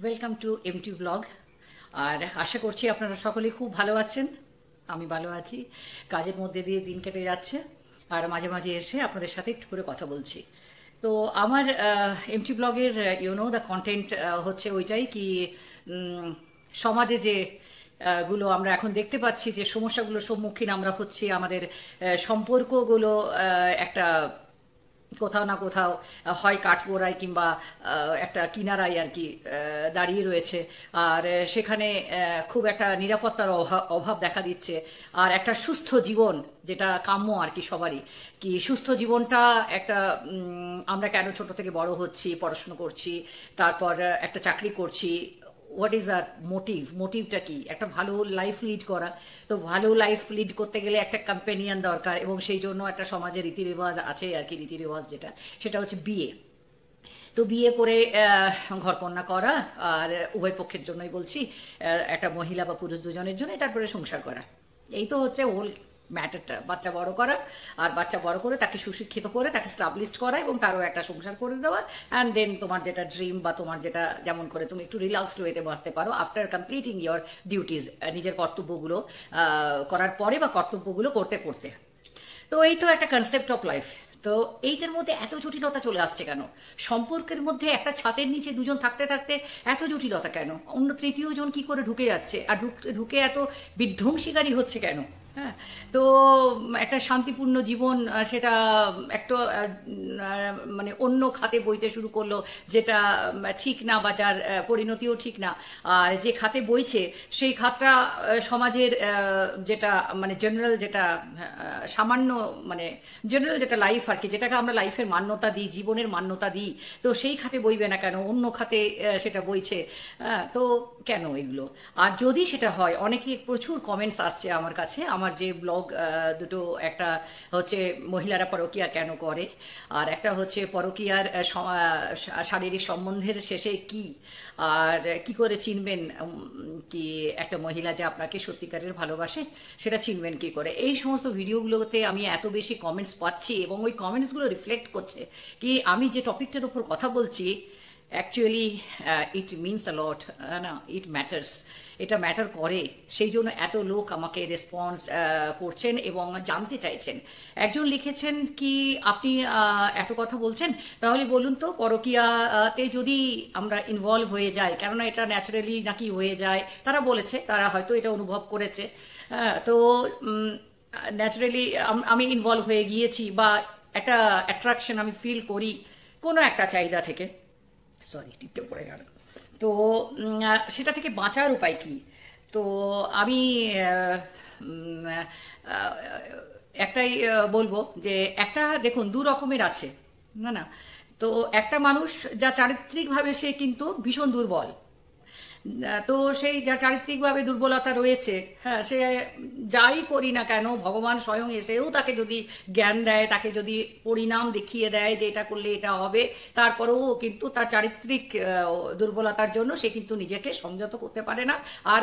Welcome to MT blog. আর আশা করছি আপনারা সকলেই খুব ভালো আছেন। আমি ভালো আছি, কাজের মধ্যে দিয়ে দিন কেটে যাচ্ছে আর মাঝে মাঝে এসে আপনাদের সাথে একটু করে কথা বলছি। তো আমার এমটি ব্লগের দ্য কন্টেন্ট হচ্ছে ওইটাই কি সমাজে যে গুলো আমরা এখন দেখতে পাচ্ছি, যে সমস্যাগুলোর সম্মুখীন আমরা হচ্ছি, আমাদের সম্পর্কগুলো একটা কোথাও না কোথাও হয় কাঠগোড়ায় কিংবা একটা কিনারায় আর কি দাঁড়িয়ে রয়েছে। আর সেখানে খুব একটা নিরাপত্তার অভাব দেখা দিচ্ছে। আর একটা সুস্থ জীবন যেটা কাম্য আর কি সবারই, কি সুস্থ জীবনটা একটা আমরা কেন ছোট থেকে বড় হচ্ছি, পড়াশোনা করছি, তারপর একটা চাকরি করছি, হোয়াট ইজ আর মোটিভটা কি? একটা ভালো লাইফ লিড করা। তো ভালো লাইফ লিড করতে গেলে একটা কম্পেনিয়ন দরকার, এবং সেই জন্য একটা সমাজের রীতিরেওয়াজ আছে আর কি। রীতিরেওয়াজ সেটা হচ্ছে বিয়ে। তো বিয়ে করে ঘরকন্যা করা, আর উভয় পক্ষের জন্যই বলছি, একটা মহিলা বা পুরুষ দুজনের জন্য, তারপরে সংসার করা। এই তো হচ্ছে হোল ম্যাটারটা। বাচ্চা বড় করা, আর বাচ্চা বড় করে তাকে সুশিক্ষিত করে তাকে স্টাবলিশড করা, এবং তারও একটা সংসার করে দেওয়া। অ্যান্ড দেন তোমার যেটা ড্রিম বা তোমার যেটা যেমন করে তুমি একটু রিল্যাক্সড ওয়েতে বাঁচতে পারো আফটার কমপ্লিটিং ইয়োর ডিউটিজ, নিজের কর্তব্যগুলো করার পরে বা কর্তব্যগুলো করতে করতে। তো এই তো একটা কনসেপ্ট অফ লাইফ। তো এইটার মধ্যে এত জটিলতা চলে আসছে কেন? সম্পর্কের মধ্যে একটা ছাদের নিচে দুজন থাকতে থাকতে এত জটিলতা কেন? অন্য তৃতীয় জন কি করে ঢুকে যাচ্ছে, আর ঢুকে এত বিধ্বংসীকারী হচ্ছে কেন? হ্যাঁ, তো একটা শান্তিপূর্ণ জীবন সেটা একটা মানে অন্য খাতে বইতে শুরু করলো, যেটা ঠিক না, বা যার পরিণতিও ঠিক না। আর যে খাতে বইছে সেই খাতটা সমাজের যেটা মানে জেনারেল, যেটা সামান্য মানে জেনারেল যেটা লাইফ আর কি, যেটাকে আমরা লাইফের মান্যতা দিই, জীবনের মান্যতা দিই, তো সেই খাতে বইবে না কেন? অন্য খাতে সেটা বইছে। তো কেন এগুলো? আর যদি সেটা হয়, অনেকে প্রচুর কমেন্টস আসছে আমার কাছে, আমার যে ব্লগ দুটো, একটা হচ্ছে মহিলারা পরকীয়া কেন করে, আর একটা হচ্ছে পরকীয়ার শারীরিক সম্বন্ধের শেষে কি, আর কি করে চিনবেন কি একটা মহিলা যে আপনাকে সত্যিকারের ভালোবাসে, সেটা চিনবেন কি করে। এই সমস্ত ভিডিওগুলোতে আমি এত বেশি কমেন্টস পাচ্ছি, এবং ওই কমেন্টসগুলো রিফ্লেক্ট করছে কি আমি যে টপিকটার উপর কথা বলছি, অ্যাকচুয়ালি ইট মিনস আ লট, না, ইট ম্যাটার্স। এটা ম্যাটার করে, সেই জন্য এত লোক আমাকে রেসপন্স করছেন এবং জানতে চাইছেন। একজন লিখেছেন কি, আপনি এত কথা বলছেন, তাহলে বলুন তো পরকীয়াতে যদি আমরা ইনভলভ হয়ে যাই, কেননা এটা ন্যাচারালি নাকি হয়ে যায়। তারা বলেছে, তারা হয়তো এটা অনুভব করেছে। তো ন্যাচারালি আমি ইনভলভ হয়ে গিয়েছি, বা একটা অ্যাট্রাকশন আমি ফিল করি কোনো একটা চাহিদা থেকে। সরি, টিপতে পড়ে গেল। তো সেটা থেকে বাঁচার উপায় কি? তো আমি একটাই বলবো, যে একটা দেখুন, দু রকমের আছে, না না। তো একটা মানুষ যা চারিত্রিকভাবে সে কিন্তু ভীষণ দুর্বল, তো সেই যা চারিত্রিকভাবে দুর্বলতা রয়েছে, হ্যাঁ, সে যাই করি না কেন, ভগবান স্বয়ং এসেও তাকে যদি জ্ঞান দেয়, তাকে যদি পরিণাম দেখিয়ে দেয় যে এটা করলে এটা হবে, তারপরেও কিন্তু তার চারিত্রিক দুর্বলতার জন্য সে কিন্তু নিজেকে সংযত করতে পারে না। আর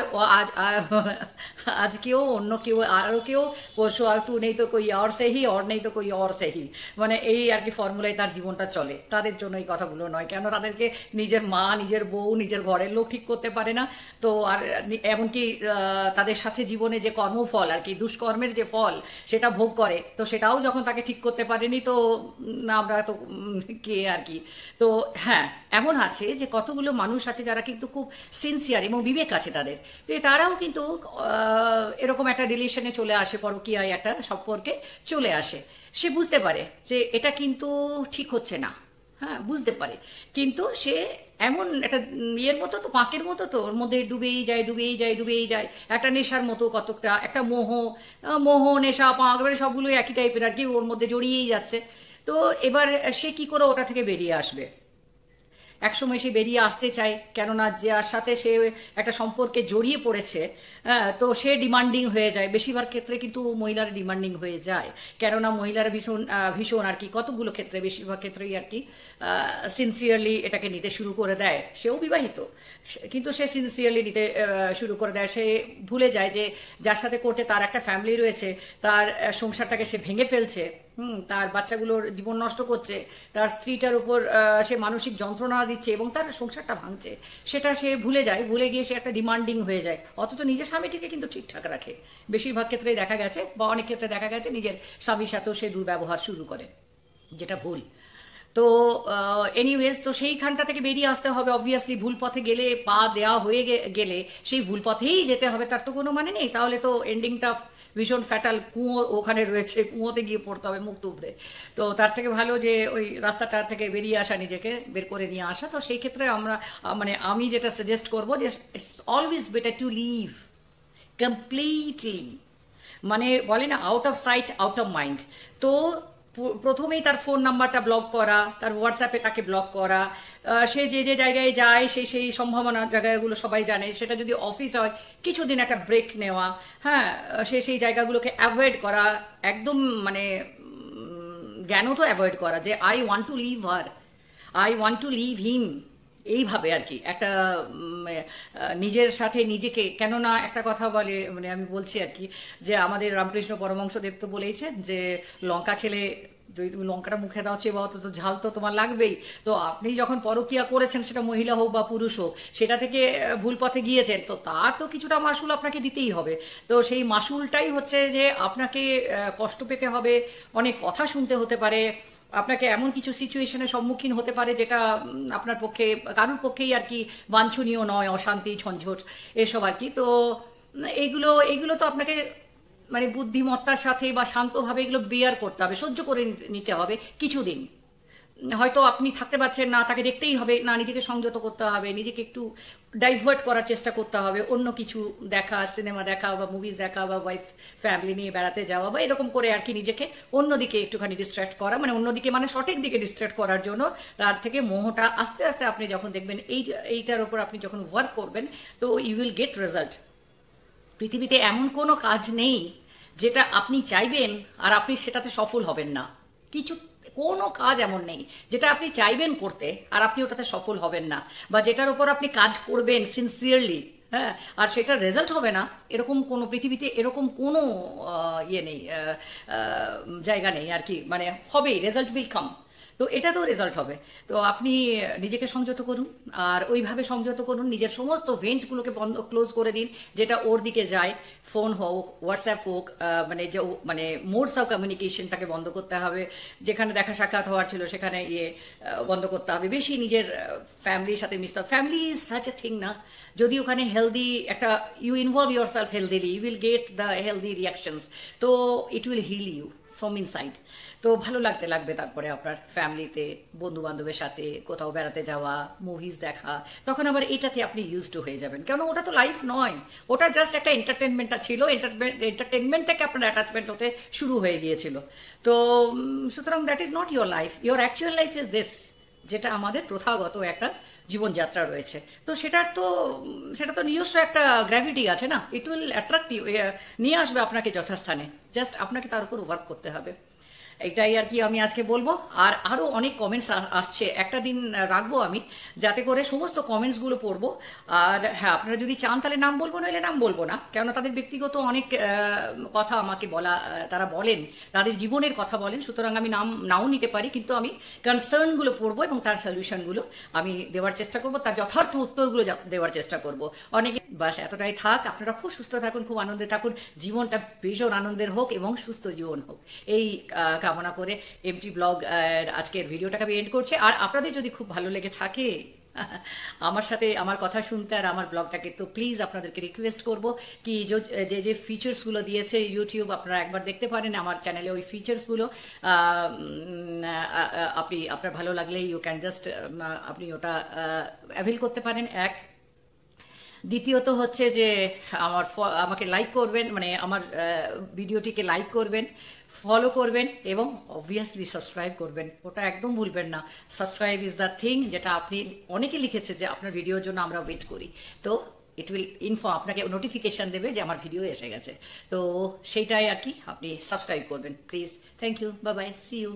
আজকেও অন্য কেউ, আরও কেউ, পরশু আর তু নেই তো কই অর সেহি, অর নেই তো কই অর সেহি, মানে এই আর কি ফর্মুলায় তার জীবনটা চলে। তাদের জন্য এই কথাগুলো নয়, কেন তাদেরকে নিজের মা, নিজের বউ, নিজের ঘরের লোক ঠিক করতে পারে না। তো আর এমনকি তাদের সাথে জীবনে যে কর্মফল আর কি, দুষ্কর্মের যে ফল, সেটা ভোগ করে, তো সেটাও যখন তাকে ঠিক করতে পারেনি, তো আমরা তো কে আর কি। তো হ্যাঁ, এমন আছে যে কতগুলো মানুষ আছে যারা কিন্তু খুব সিনসিয়ার এবং বিবেক আছে তাদের, তো তারাও কিন্তু এরকম একটা রিলেশনে চলে আসে, পরকীয়ায় একটা সম্পর্কে চলে আসে। সে বুঝতে পারে যে এটা কিন্তু ঠিক হচ্ছে না, হ্যাঁ, বুঝতে পারে, কিন্তু সে এমন একটা ইয়ের মতো, তো পাঁকের মতো, তো ওর মধ্যে ডুবেই যায়, ডুবেই যায়, ডুবেই যায়, একটা নেশার মতো, কতটা একটা মোহ, নেশা, পাঁক, এবারে সবগুলো একই টাইপের আর কি, ওর মধ্যে জড়িয়েই যাচ্ছে। তো এবার সে কি করে ওটা থেকে বেরিয়ে আসবে? একসময় সে বেরিয়ে আসতে চায়, কেননা যার সাথে সে একটা সম্পর্কে জড়িয়ে পড়েছে, হ্যাঁ, তো সে ডিমান্ডিং হয়ে যায়, বেশিরভাগ ক্ষেত্রে কিন্তু মহিলারা ডিমান্ডিং হয়ে যায়, কেননা মহিলারা ভীষণ ভীষণ আর কি কতগুলো ক্ষেত্রে বেশিরভাগ ক্ষেত্রেই আর কি সিনসিয়ারলি এটাকে নিতে শুরু করে দেয়। সেও বিবাহিত, কিন্তু সে সিনসিয়ারলি নিতে শুরু করে দেয়। সে ভুলে যায় যে যার সাথে করছে তার একটা ফ্যামিলি রয়েছে, তার সংসারটাকে সে ভেঙে ফেলছে, তার বাচ্চাগুলোর জীবন নষ্ট করছে, তার স্ত্রীটার উপর সে মানসিক যন্ত্রণা দিচ্ছে এবং তার সংসারটা ভাঙছে। সেটা সে ভুলে যায়, ভুলে গিয়ে সে একটা ডিমান্ডিং হয়ে যায়, অথচ নিজের স্বামীটিকে কিন্তু ঠিকঠাক রাখে। বেশিরভাগ ক্ষেত্রে দেখা গেছে বা অনেক ক্ষেত্রে দেখা গেছে নিজের স্বামীর সাথেও সে দুর্ব্যবহার শুরু করে, যেটা ভুল। তো এনিওয়েজ, তো সেইখানটা থেকে বেরিয়ে আসতে হবে। অবভিয়াসলি ভুল পথে গেলে, পা দেওয়া হয়ে গেলে সেই ভুল পথেই যেতে হবে, তার তো কোনো মানে নেই। তাহলে তো এন্ডিংটা ভীষণ ফ্যাটাল, কুয়ো ওখানে রয়েছে, কুয়োতে গিয়ে পড়তে হবে মুখ টুবড়ে। তো তার থেকে ভালো যে ওই রাস্তাটা থেকে বেরিয়ে আসা, নিজেকে বের করে নিয়ে আসা। তো সেই ক্ষেত্রে আমরা মানে আমি যেটা সাজেস্ট করবো যে it's always better to leave completely, মানে বলে না out of sight out of mind. তো প্রথমেই তার ফোন নাম্বারটা ব্লক করা, তার হোয়াটসঅ্যাপে তাকে ব্লক করা, সে যে যে জায়গায় যায় সেই সম্ভাবনা জায়গাগুলো সবাই জানে। সেটা যদি অফিস হয়, কিছুদিন একটা ব্রেক নেওয়া, হ্যাঁ, সেই জায়গাগুলোকে অ্যাভয়েড করা, একদম মানে জ্ঞানও তো অ্যাভয়েড করা যে I want to leave her, I want to leave him, এইভাবে আর কি একটা নিজের সাথে নিজেকে। কেননা একটা কথা বলে, মানে আমি বলছি আর কি, যে আমাদের রামকৃষ্ণ পরমহংসদেব তো বলেইছেন যে লঙ্কা খেলে যদি তুমি লঙ্কাটা মুখে দাও চেয়ে বাও, তো ঝাল তো তোমার লাগবেই। তো আপনি যখন পরকীয়া করেছেন, সেটা মহিলা হোক বা পুরুষ হোক, সেটা থেকে ভুল পথে গিয়েছেন, তো তার তো কিছুটা মাসুল আপনাকে দিতেই হবে। তো সেই মাসুলটাই হচ্ছে যে আপনাকে কষ্ট পেতে হবে, অনেক কথা শুনতে হতে পারে, আপনাকে এমন কিছু সিচুয়েশনের সম্মুখীন হতে পারে যেটা আপনার পক্ষে, কারোর পক্ষেই আর কি বাঞ্ছনীয় নয়, অশান্তি, ঝঞ্ঝট, এসব আর কি। তো এইগুলো তো আপনাকে মানে বুদ্ধিমত্তার সাথে বা শান্তভাবে এগুলো বেয়ার করতে হবে, সহ্য করে নিতে হবে কিছুদিন। হয়তো আপনি থাকতে পারছেন না, তাকে দেখতেই হবে না, নিজেকে সংযত করতে হবে, নিজেকে একটু ডাইভার্ট করার চেষ্টা করতে হবে, অন্য কিছু দেখা, সিনেমা দেখা বা মুভিজ দেখা বা ওয়াইফ ফ্যামিলি নিয়ে বেড়াতে যাওয়া বা এরকম করে আর কি নিজেকে অন্যদিকে একটুখানি ডিস্ট্র্যাক্ট করা, মানে অন্যদিকে মানে সঠিক দিকে ডিস্ট্র্যাক্ট করার জন্য। তার থেকে মোহটা আস্তে আস্তে আপনি যখন দেখবেন এইটার উপর আপনি যখন ওয়ার্ক করবেন, তো ইউ উইল গেট রেজাল্ট। পৃথিবীতে এমন কোনো কাজ নেই যেটা আপনি চাইবেন আর আপনি সেটাতে সফল হবেন না। কোনো কাজ এমন নেই যেটা আপনি চাইবেন করতে আর আপনি ওটাতে সফল হবেন না, বা যেটার উপর আপনি কাজ করবেন সিনসিয়ারলি, হ্যাঁ, আর সেটার রেজাল্ট হবে না, এরকম কোনো পৃথিবীতে এরকম কোনো ইয়ে নেই, জায়গা নেই আর কি। মানে হবেই, রেজাল্ট উইল কাম। তো এটা তো রেজাল্ট হবে। তো আপনি নিজেকে সংযত করুন, আর ওইভাবে সংযত করুন, নিজের সমস্ত ভেন্টগুলোকে বন্ধ, ক্লোজ করে দিন যেটা ওর দিকে যায়। ফোন হোক, হোয়াটসঅ্যাপ হোক, মানে যে মানে মোডস অফ কমিউনিকেশনটাকে বন্ধ করতে হবে। যেখানে দেখা সাক্ষাৎ হওয়ার ছিল সেখানে বন্ধ করতে হবে। বেশি নিজের ফ্যামিলির সাথে মিশতে হবে। Family is such a thing না, যদি ওখানে হেলদি একটা you involve yourself healthily, you will get the healthy reactions. তো it will heal you from inside. তো ভালো লাগবে তারপরে আপনার ফ্যামিলিতে, বন্ধু বান্ধবের সাথে কোথাও বেড়াতে যাওয়া, মুভিজ দেখা, তখন আবার এটাতে আপনি ইউজড হয়ে যাবেন। কেন, ওটা তো লাইফ নয়, ওটা জাস্ট একটা এন্টারটেনমেন্টটা ছিল। এন্টারটেনমেন্ট থেকে আপনার অ্যাটাচমেন্ট হতে শুরু হয়ে গিয়েছিল। তো সুতরাং that is not your life. Your actual life is this, যেটা আমাদের প্রথাগত একটা জীবনযাত্রা রয়েছে। তো সেটা তো নিজস্ব একটা গ্র্যাভিটি আছে না, ইট উইল অ্যাট্রাক্ট ইউ, নিয়ে আসবে আপনাকে যথাস্থানে। জাস্ট আপনাকে তার উপর ওয়ার্ক করতে হবে। এটাই আর কি আমি আজকে বলবো। আর আরো অনেক কমেন্টস আসছে, একটা দিন রাখবো আমি যাতে করে সমস্ত কমেন্টসগুলো পড়বো। আর হ্যাঁ, আপনারা যদি চান তাহলে নাম বলবো, নইলে নাম বলবো না, কেননা তাদের ব্যক্তিগত অনেক কথা আমাকে তারা বলেন, তাদের জীবনের কথা বলেন। সুতরাং আমি নাও নিতে পারি, কিন্তু আমি কনসার্নগুলো পড়বো এবং তার সলিউশনগুলো আমি দেওয়ার চেষ্টা করবো, তার যথার্থ উত্তরগুলো দেওয়ার চেষ্টা করবো। অনেকে বাস এতটাই থাক, আপনারা খুব সুস্থ থাকুন, খুব আনন্দে থাকুন, জীবনটা ভীষণ আনন্দের হোক এবং সুস্থ জীবন হোক, এই কামনা করে এমটি ব্লগ আজকের ভিডিওটাকে আমি এন্ড করছি। আর আপনাদের যদি খুব ভালো লেগে থাকে আমার সাথে আমার কথা শুনতে আর আমার ব্লগটাকে, তো প্লিজ আপনাদেরকে রিকোয়েস্ট করব কি যে ফিচার্সগুলো দিয়েছে ইউটিউব, আপনারা একবার দেখতে পারেন আমার চ্যানেলে ওই ফিচার্সগুলো। আপনার ভালো লাগলে ইউ ক্যান জাস্ট আপনি ওটা অ্যাভেল করতে পারেন। এক, দ্বিতীয়ত হচ্ছে যে আমাকে লাইক করবেন, মানে আমার ভিডিওটিকে লাইক করবেন, ফলো করবেন এবং অবভিয়াসলি সাবস্ক্রাইব করবেন, ওটা একদম ভুলবেন না। সাবস্ক্রাইব ইজ দ্য থিং, যেটা আপনি অনেকে লিখেছে যে আপনার ভিডিওর জন্য আমরা ওয়েট করি। তো ইট উইল আপনাকে নোটিফিকেশন দেবে যে আমার ভিডিও এসে গেছে। তো সেইটাই আর কি, আপনি সাবস্ক্রাইব করবেন please. Thank you, bye bye, see you.